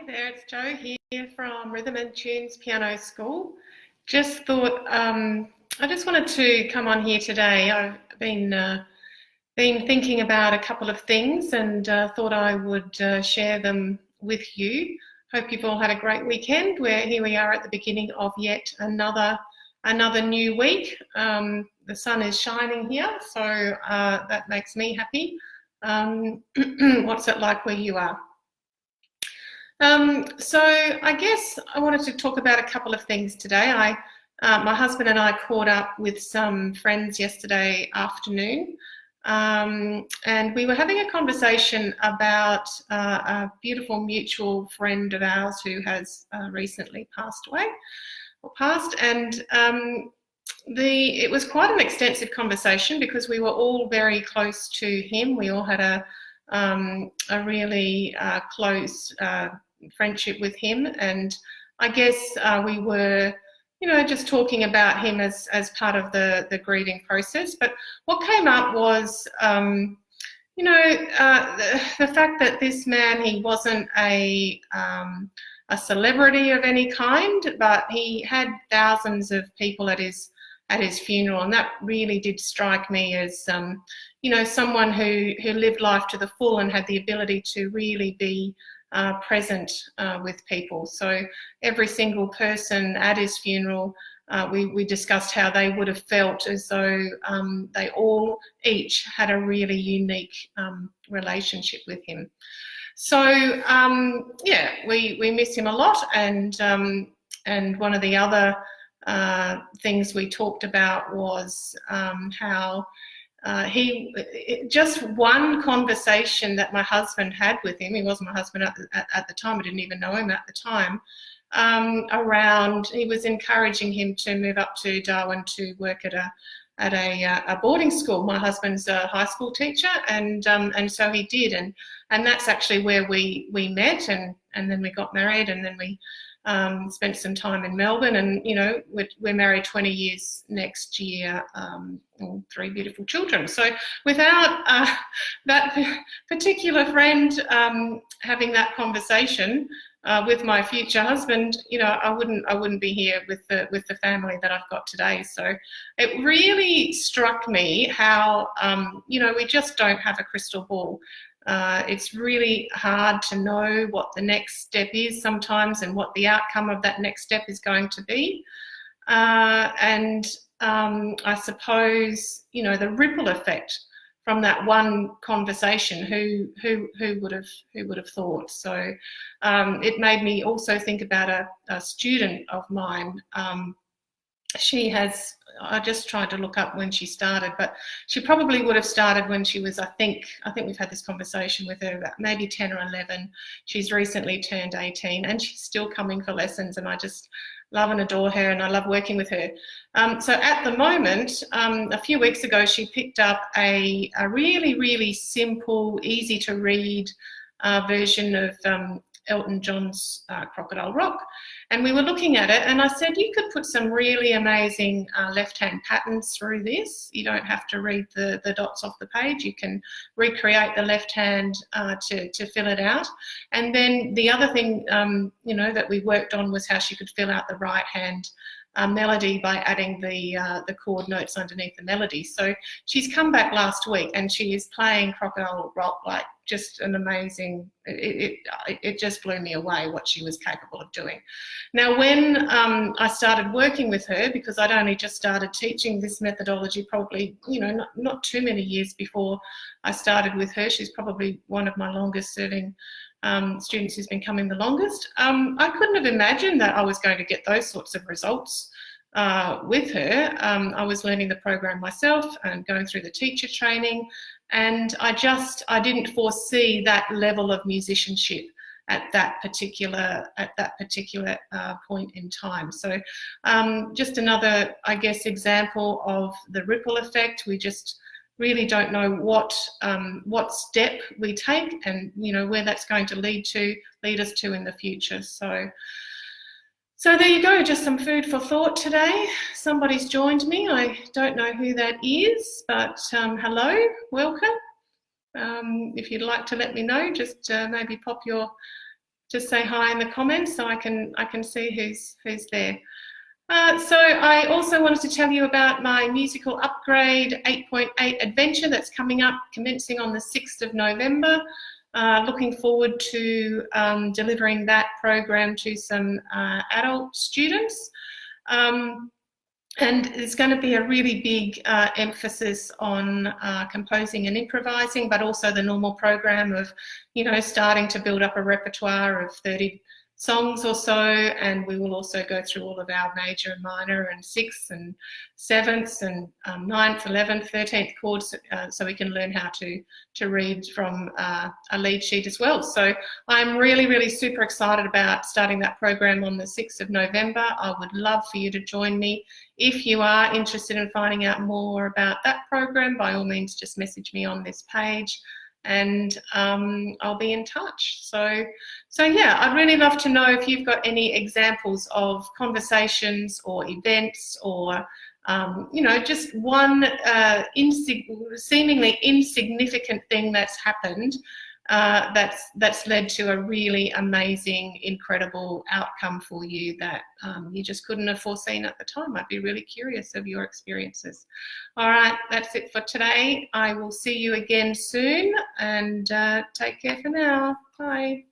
there, it's Jo here from Rhythm and Tunes Piano School. Just thought I just wanted to come on here today. I've been thinking about a couple of things and thought I would share them with you. Hope you've all had a great weekend. Here we are at the beginning of yet another new week. The sun is shining here, so that makes me happy. What's it like where you are? So I guess I wanted to talk about a couple of things today. My husband and I caught up with some friends yesterday afternoon, and we were having a conversation about a beautiful mutual friend of ours who has recently passed away, and it was quite an extensive conversation because we were all very close to him. We all had a really close friendship with him, and I guess we were, just talking about him as part of the grieving process. But what came up was, the fact that this man, he wasn't a celebrity of any kind, but he had thousands of people at his funeral, and that really did strike me as someone who lived life to the full and had the ability to really be present with people. So every single person at his funeral, we discussed how they would have felt as though they all each had a really unique relationship with him. So we miss him a lot, and one of the other things we talked about was how just one conversation that my husband had with him, he wasn't my husband at the time, I didn't even know him at the time, he was encouraging him to move up to Darwin to work at a boarding school. My husband's a high school teacher, and so he did, and that's actually where we met, and then we got married, and then we spent some time in Melbourne, and we're married 20 years next year, and 3 beautiful children. So without that particular friend having that conversation with my future husband, I wouldn't be here with the family that I've got today. So it really struck me how we just don't have a crystal ball. It's really hard to know what the next step is sometimes and what the outcome of that next step is going to be. And I suppose, the ripple effect from that one conversation, who would have thought? So it made me also think about a student of mine. I just tried to look up when she started, but she probably would have started when she was, I think we've had this conversation with her, about maybe 10 or 11. She's recently turned 18, and she's still coming for lessons, and I just love and adore her, and I love working with her. So at the moment, a few weeks ago, she picked up a really, really simple, easy to read version of Elton John's Crocodile Rock, and we were looking at it, and I said, you could put some really amazing left-hand patterns through this. You don't have to read the dots off the page. You can recreate the left hand to fill it out. And then the other thing that we worked on was how she could fill out the right hand melody by adding the chord notes underneath the melody. So she's come back last week, and she is playing Crocodile Rock like just an amazing, it just blew me away what she was capable of doing. Now, when I started working with her, because I'd only just started teaching this methodology probably, not too many years before I started with her. She's probably one of my longest serving students who's been coming the longest. I couldn't have imagined that I was going to get those sorts of results with her. I was learning the program myself and going through the teacher training, and I didn't foresee that level of musicianship at that particular point in time. So just another, I guess, example of the ripple effect. We just really don't know what step we take, and where that's going to lead us to in the future. So there you go, just some food for thought today. Somebody's joined me. I don't know who that is, but hello, welcome. If you'd like to let me know, just maybe pop your just say hi in the comments so I can see who's there. So I also wanted to tell you about my musical upgrade 8.8 adventure that's coming up, commencing on the 6th of November. Looking forward to delivering that program to some adult students. And there's going to be a really big emphasis on composing and improvising, but also the normal program of, you know, starting to build up a repertoire of 30 songs or so, and we will also go through all of our major, minor, and sixths and sevenths and ninth, 11th, 13th chords, so we can learn how to read from a lead sheet as well. So I'm really super excited about starting that program on the 6th of November. I would love for you to join me. If you are interested in finding out more about that program, by all means just message me on this page, and I'll be in touch. So yeah, I'd really love to know if you've got any examples of conversations or events or, you know, just one seemingly insignificant thing that's happened that's led to a really amazing, incredible outcome for you that you just couldn't have foreseen at the time. I'd be really curious of your experiences. All right, that's it for today. I will see you again soon, and take care for now. Bye.